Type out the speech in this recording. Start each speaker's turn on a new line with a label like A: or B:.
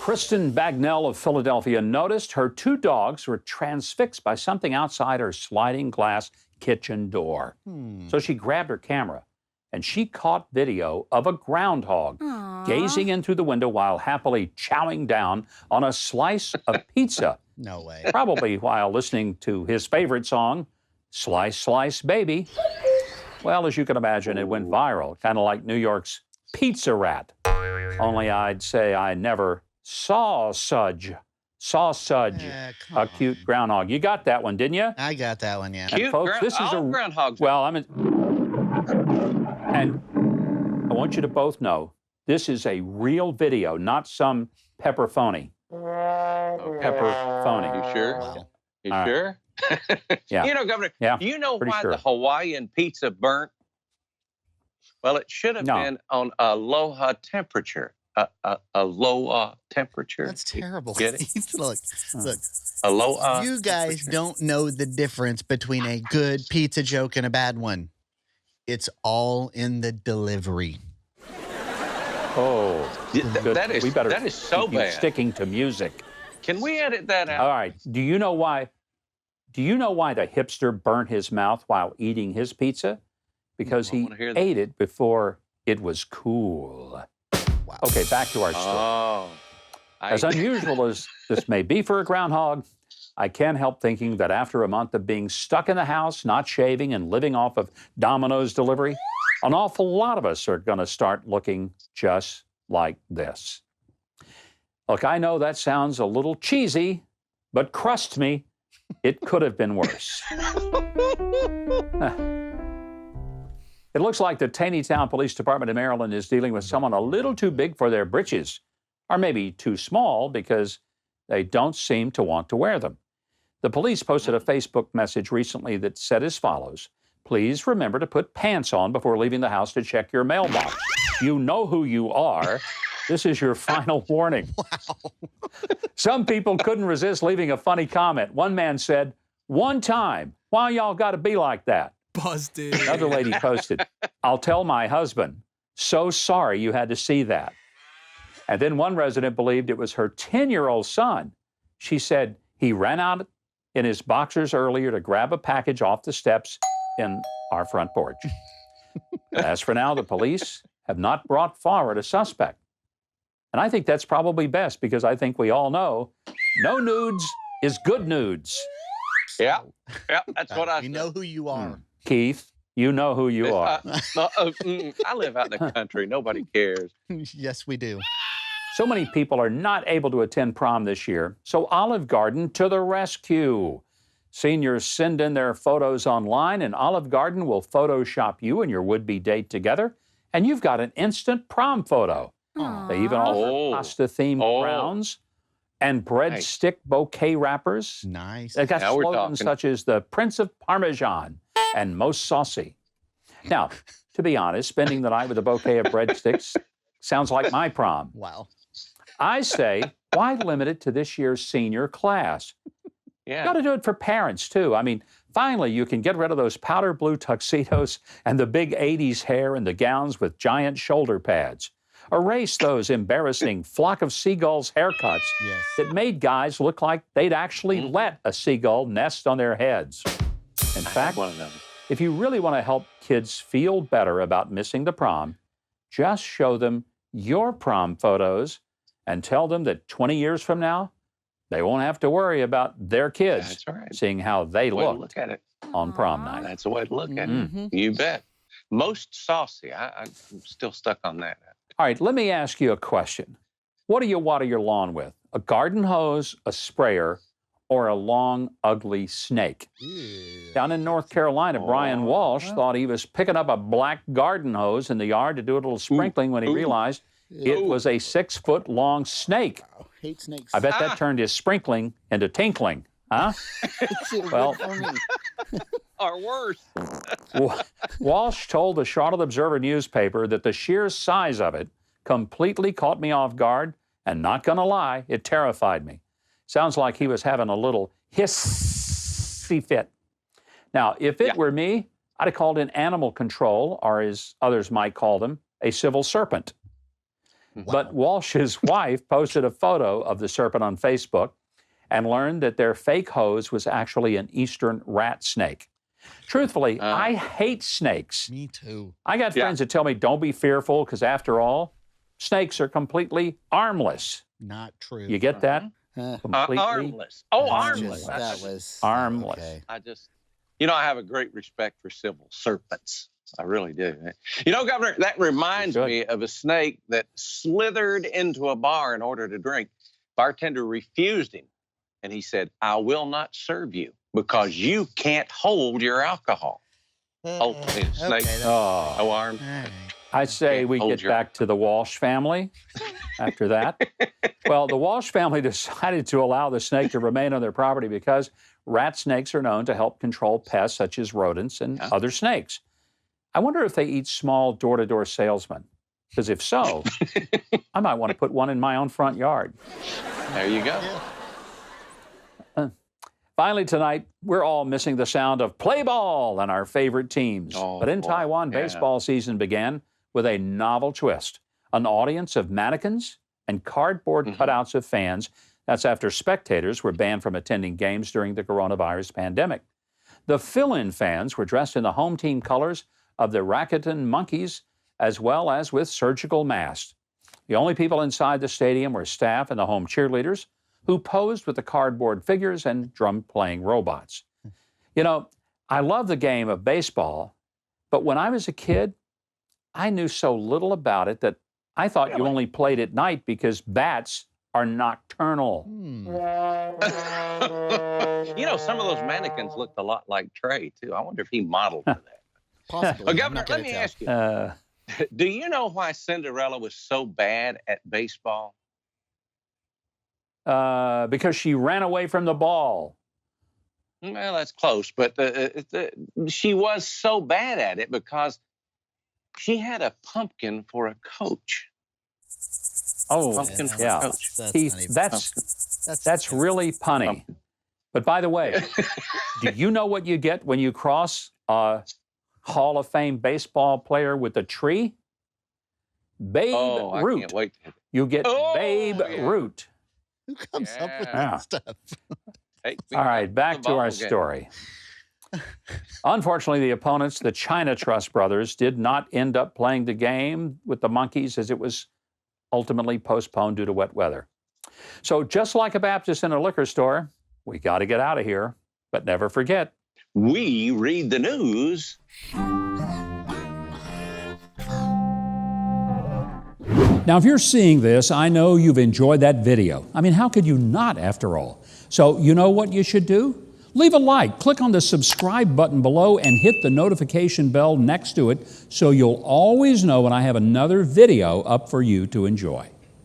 A: Kristen Bagnell of Philadelphia noticed her two dogs were transfixed by something outside her sliding glass kitchen door. So she grabbed her camera and she caught video of a groundhog gazing in through the window while happily chowing down on a slice of pizza.
B: No way.
A: Probably while listening to his favorite song, Slice, Slice, Baby. Well, as you can imagine, it went viral, kind of like New York's Pizza Rat. Only I'd say I never saw such a cute groundhog. You got that one, didn't you?
B: I got that one, yeah.
C: Cute
A: folks, this is a
C: groundhogs.
A: Well, and I want you to both know this is a real video, not some pepper phony. Pepper phony.
C: You sure?
B: Wow.
C: You
A: All right.
C: sure?
A: Yeah.
C: You know, Governor,
A: Yeah,
C: do you know
A: pretty
C: why
A: sure.
C: the Hawaiian pizza burnt? Well, it should have
A: No.
C: been on aloha temperature. Aloha temperature.
B: That's terrible.
C: Get it?
B: Look,
C: Aloha.
B: you guys
C: temperature.
B: don't know the difference between a good pizza joke and a bad one. It's all in the delivery.
A: Oh, good.
C: That is,
A: we better
C: that is so
A: keep
C: bad.
A: sticking to music.
C: Can we edit that out?
A: All right. Do you know why the hipster burnt his mouth while eating his pizza? Because
C: I
A: he
C: wanna hear that.
A: ate it before it was cool.
B: Wow.
A: Okay, back to our story.
C: Oh.
A: As unusual as this may be for a groundhog, I can't help thinking that after a month of being stuck in the house, not shaving, and living off of Domino's delivery, an awful lot of us are going to start looking just like this. Look, I know that sounds a little cheesy, but trust me, it could have been worse. It looks like the Taneytown Police Department in Maryland is dealing with someone a little too big for their britches, or maybe too small because they don't seem to want to wear them. The police posted a Facebook message recently that said as follows: please remember to put pants on before leaving the house to check your mailbox. You know who you are. This is your final warning.
B: Wow.
A: Some people couldn't resist leaving a funny comment. One man said, "One time, why y'all got to be like that?"
D: Busted.
A: Another lady posted, "I'll tell my husband, so sorry you had to see that." And then one resident believed it was her 10-year-old son. She said he ran out in his boxers earlier to grab a package off the steps in our front porch. As for now, the police have not brought forward a suspect. And I think that's probably best because I think we all know no nudes is good nudes.
C: Yeah, that's what I
B: You know who you are.
A: Keith, you know who you are.
C: I live out in the country. Nobody cares.
B: Yes, we do.
A: So many people are not able to attend prom this year, so Olive Garden to the rescue. Seniors send in their photos online, and Olive Garden will Photoshop you and your would-be date together, and you've got an instant prom photo. They even offer pasta-themed crowns and breadstick bouquet wrappers.
B: Nice.
A: They've got
C: Now we're
A: slogans
C: talking.
A: such as the Prince of Parmesan and most saucy. Now, to be honest, spending the night with a bouquet of breadsticks sounds like my prom.
B: Wow.
A: I say, why limit it to this year's senior class?
C: Yeah.
A: Got to do it for parents, too. I mean, finally, you can get rid of those powder blue tuxedos and the big 80s hair and the gowns with giant shoulder pads. Erase those embarrassing flock of seagulls haircuts
B: Yes.
A: that made guys look like they'd actually let a seagull nest on their heads. In fact,
C: One of them.
A: if you really want to help kids feel better about missing the prom, just show them your prom photos and tell them that 20 years from now, they won't have to worry about their kids
C: That's right.
A: seeing how they
C: Way to
A: looked
C: look at it.
A: on prom night.
C: That's the way to look at
B: Mhm.
C: it. You bet. Most saucy. I'm still stuck on that.
A: All right, let me ask you a question. What do you water your lawn with? A garden hose, a sprayer, or a long, ugly snake?
B: Ew.
A: Down in North Carolina, Brian Walsh thought he was picking up a black garden hose in the yard to do a little sprinkling when he realized it was a 6-foot-long snake.
B: Oh, hate snakes.
A: I bet that turned his sprinkling into tinkling, huh? Well,
C: Or worse.
A: Walsh told the Charlotte Observer newspaper that the sheer size of it completely caught me off guard, and not gonna lie, it terrified me. Sounds like he was having a little hissy fit. Now, if it were me, I'd have called in animal control, or as others might call them, a civil serpent. But Walsh's wife posted a photo of the serpent on Facebook and learned that their fake hose was actually an eastern rat snake. Truthfully, I hate snakes.
B: Me too.
A: I got friends that tell me don't be fearful because after all, snakes are completely armless.
B: Not true.
A: You get that? Completely
C: Armless. Oh,
B: That's
C: armless.
B: just- that was
A: armless.
B: okay.
C: I just, I have a great respect for civil serpents. I really do. Governor, that reminds me of a snake that slithered into a bar in order to drink. Bartender refused him, and he said, "I will not serve you because you can't hold your alcohol." Snake. No arm.
B: All right.
A: I say we get back to the Walsh family after that. Well, the Walsh family decided to allow the snake to remain on their property because rat snakes are known to help control pests such as rodents and other snakes. I wonder if they eat small door-to-door salesmen, because if so, I might want to put one in my own front yard.
C: There you go.
A: Finally tonight, we're all missing the sound of play ball and our favorite teams. But in Taiwan, baseball season began with a novel twist. An audience of mannequins and cardboard cutouts of fans. That's after spectators were banned from attending games during the coronavirus pandemic. The fill-in fans were dressed in the home team colors of the Rakuten Monkeys, as well as with surgical masks. The only people inside the stadium were staff and the home cheerleaders, who posed with the cardboard figures and drum-playing robots. I love the game of baseball, but when I was a kid, I knew so little about it that I thought you only played at night because bats are nocturnal.
C: Some of those mannequins looked a lot like Trey, too. I wonder if he modeled for that.
B: Possibly.
C: Governor, let me ask you, do you know why Cinderella was so bad at baseball?
A: Because she ran away from the ball.
C: Well, that's close, but she was so bad at it because she had a pumpkin for a coach. Pumpkin for a coach.
A: That's really punny. But by the way, do you know what you get when you cross a Hall of Fame baseball player with a tree? Babe Ruth.
C: I can't wait.
A: You get Babe Ruth.
B: Who comes up with that stuff?
A: All right, back to our story. Unfortunately, the opponents, the China Trust brothers, did not end up playing the game with the Monkeys as it was ultimately postponed due to wet weather. So just like a Baptist in a liquor store, we got to get out of here. But never forget,
C: we read the news.
A: Now, if you're seeing this, I know you've enjoyed that video. I mean, how could you not, after all? So you know what you should do? Leave a like, click on the subscribe button below, and hit the notification bell next to it so you'll always know when I have another video up for you to enjoy.